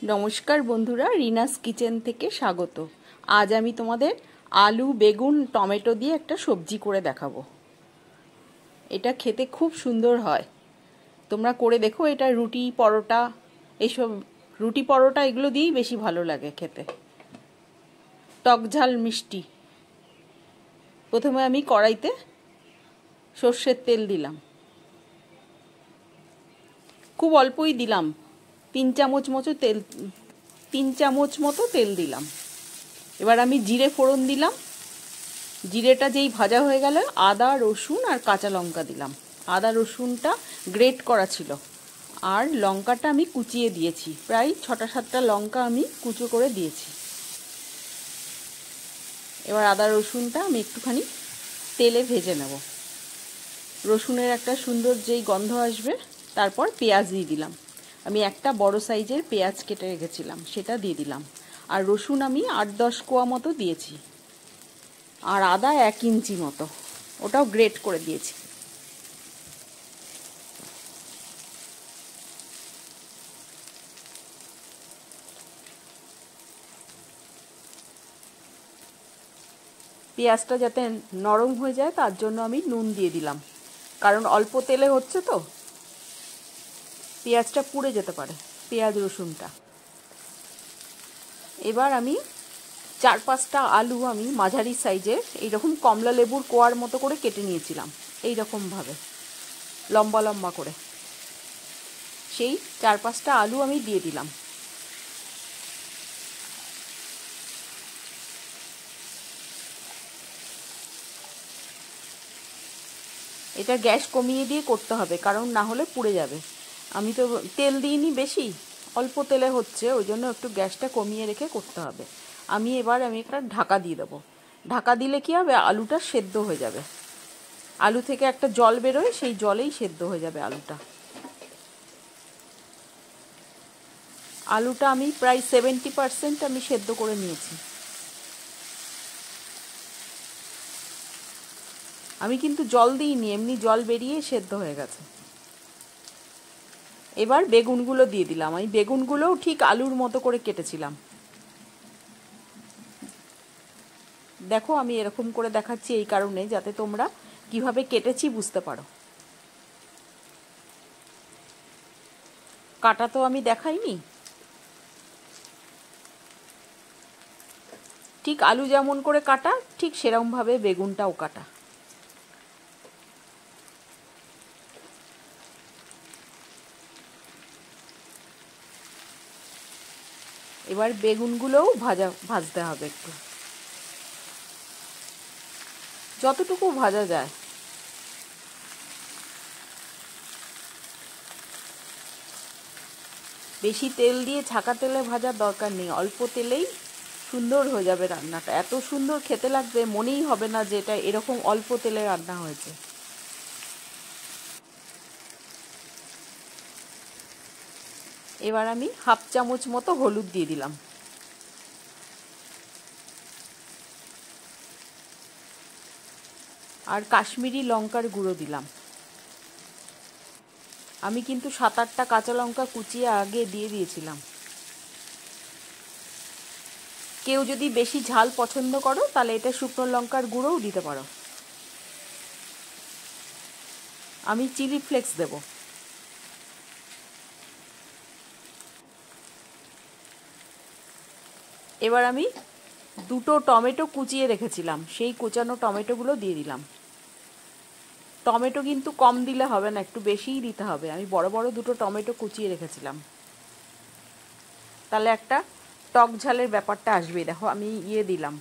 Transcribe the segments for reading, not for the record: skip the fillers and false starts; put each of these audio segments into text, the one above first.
नमस्कार बंधुरा रीनास किचेन থেকে স্বাগত। आज আমি তোমাদের आलू बेगुन टमेटो দিয়ে একটা সবজি করে দেখাবো। এটা খেতে খুব সুন্দর হয়, তোমরা করে দেখো। এটা রুটি পরোটা এইসব রুটি পরোটা এগুলো দিয়েই বেশি ভালো লাগে খেতে। টক ঝাল মিষ্টি। প্রথমে আমি কড়াইতে সরষের তেল দিলাম, খুব অল্পই দিলাম, 3 চামচ মতো তেল দিলাম। এবার আমি জিরে ফোড়ন দিলাম। জিরেটা যেই ভাজা হয়ে গেল আদা রসুন আর কাঁচা লঙ্কা দিলাম। আদা রসুনটা গ্রেট করা ছিল, আর লঙ্কাটা আমি কুচিয়ে দিয়েছি। প্রায় 6-7টা লঙ্কা আমি কুচো করে দিয়েছি। এবার আদা রসুনটা আমি একটুখানি তেলে ভেজে নেব। রসুনের একটা সুন্দর যেই গন্ধ আসবে তারপর পেঁয়াজ দিয়ে দিলাম। আমি একটা বড় সাইজের পেঁয়াজ কেটে রেখেছিলাম, সেটা দিয়ে দিলাম। আর রসুন আমি 8-10 কোয়া মতো দিয়েছি, আর আদা 1 ইঞ্চি মতো, ওটাও গ্রেট করে দিয়েছি। পেঁয়াজটা যাতে নরম হয়ে যায় তার জন্য আমি নুন দিয়ে দিলাম, কারণ অল্প তেলে হচ্ছে তো পেঁয়াজটা পুড়ে যেতে পারে, পেঁয়াজ রসুনটা। এবার আমি 4-5টা আলু আমি মাঝারি সাইজের এইরকম কমলা লেবুর কোয়ার মতো করে কেটে নিয়েছিলাম, এইরকমভাবে লম্বা লম্বা করে। সেই 4-5টা আলু আমি দিয়ে দিলাম। এটা গ্যাস কমিয়ে দিয়ে করতে হবে, কারণ না হলে পুড়ে যাবে। আমি তো তেল দিইনি বেশি, অল্প তেলে হচ্ছে, ওই জন্য একটু গ্যাসটা কমিয়ে রেখে করতে হবে। আমি একটা ঢাকা দিয়ে দেবো। ঢাকা দিলে কি হবে, আলুটা সেদ্ধ হয়ে যাবে। আলু থেকে একটা জল বেরোয়, সেই জলেই সেদ্ধ হয়ে যাবে আলুটা। আলুটা আমি প্রায় 70% আমি সেদ্ধ করে নিয়েছি। আমি কিন্তু জল দিইনি, এমনি জল বেরিয়ে সেদ্ধ হয়ে গেছে। এবার বেগুনগুলো দিয়ে দিলাম। আমি বেগুনগুলোও ঠিক আলুর মতো করে কেটেছিলাম। দেখো আমি এরকম করে দেখাচ্ছি এই কারণে, যাতে তোমরা কিভাবে কেটেছি বুঝতে পারো। কাটা তো আমি দেখাইনি। ঠিক আলু যেমন করে কাটা, ঠিক সেরকমভাবে বেগুনটাও কাটা। এবার বেগুনগুলোও ভাজতে হবে একটু, যতটুকু ভাজা যায়। বেশি তেল দিয়ে ছাকা তেলে ভাজার দরকার নেই, অল্প তেলেই সুন্দর হয়ে যাবে রান্নাটা। এত সুন্দর খেতে লাগবে, মনেই হবে না যে এটা এরকম অল্প তেলে রান্না হয়েছে। এবার আমি 1/2 চামচ মতো হলুদ দিয়ে দিলাম। আর কাশ্মীরি লঙ্কার গুঁড়ো দিলাম। আমি কিন্তু 7-8টা কাঁচা লঙ্কা কুচিয়ে আগে দিয়ে দিয়েছিলাম। কেউ যদি বেশি ঝাল পছন্দ করো তাহলে এটা শুকনো লঙ্কার গুঁড়োও দিতে পারো। আমি চিলি ফ্লেক্স দেব। এবার আমি 2টো টমেটো কুচিয়ে রেখেছিলাম, সেই কুচানো টমেটোগুলো দিয়ে দিলাম। টমেটো কিন্তু কম দিলে হবে না, একটু বেশিই দিতে হবে। আমি বড় বড় 2টো টমেটো কুচিয়ে রেখেছিলাম, তাহলে একটা টক ঝালের ব্যাপারটা আসবে। দেখো আমি দিলাম।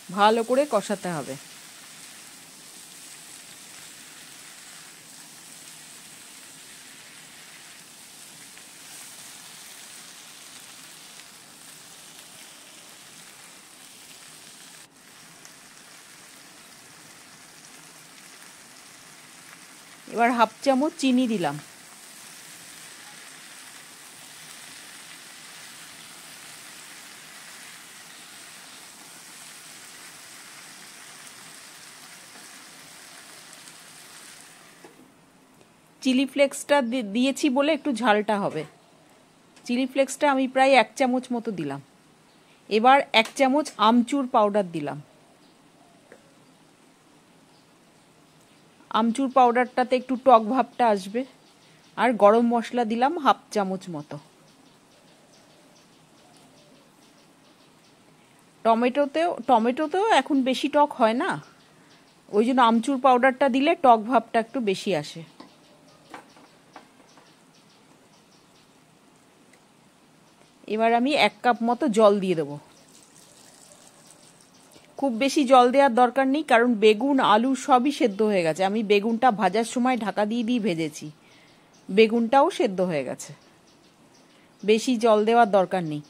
ভালো করে কষাতে হবে। এবার 1/2 চামচ চিনি দিলাম। চিলি ফ্লেক্সটা দিয়েছি বলে একটু ঝালটা হবে। চিলি ফ্লেক্সটা আমি প্রায় 1 চামচ মতো দিলাম। এবার 1 চামচ আমচুর পাউডার দিলাম। আমচুর পাউডারটাতে একটু টক ভাবটা আসবে। আর গরম মশলা দিলাম 1/2 চামচ মতো। টমেটোতেও এখন বেশি টক হয় না, ওই জন্য আমচুর পাউডারটা দিলে টক ভাবটা একটু বেশি আসে। এবার আমি 1 কাপ মতো জল দিয়ে দেবো। খুব বেশি জল দেওয়ার দরকার নেই, কারণ বেগুন আলু সবই সেদ্ধ হয়ে গেছে। আমি বেগুনটা ভাজার সময় ঢাকা দিয়ে ভেজেছি, বেগুনটাও সেদ্ধ হয়ে গেছে। বেশি জল দেওয়ার দরকার নেই।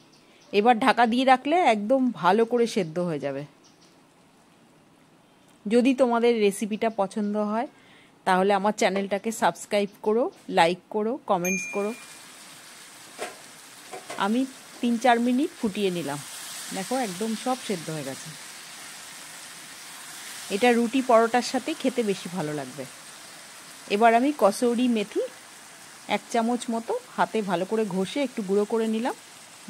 এবার ঢাকা দিয়ে রাখলে একদম ভালো করে সেদ্ধ হয়ে যাবে। যদি তোমাদের রেসিপিটা পছন্দ হয় তাহলে আমার চ্যানেলটাকে সাবস্ক্রাইব করো, লাইক করো, কমেন্টস করো। আমি 3-4 মিনিট ফুটিয়ে নিলাম, দেখো একদম সব সেদ্ধ হয়ে গেছে। এটা রুটি পরোটার সাথে খেতে বেশি ভালো লাগবে। এবার আমি কসৌরি মেথি 1 চামচ মতো হাতে ভালো করে ঘষে একটু গুঁড়ো করে নিলাম,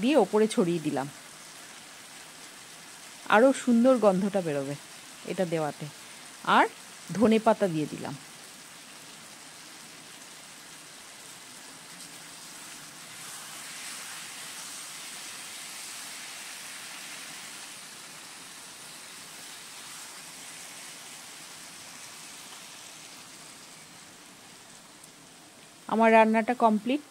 দিয়ে ওপরে ছড়িয়ে দিলাম। আরও সুন্দর গন্ধটা বেরোবে এটা দেওয়াতে। আর ধনেপাতা দিয়ে দিলাম। আমার রান্নাটা কমপ্লিট।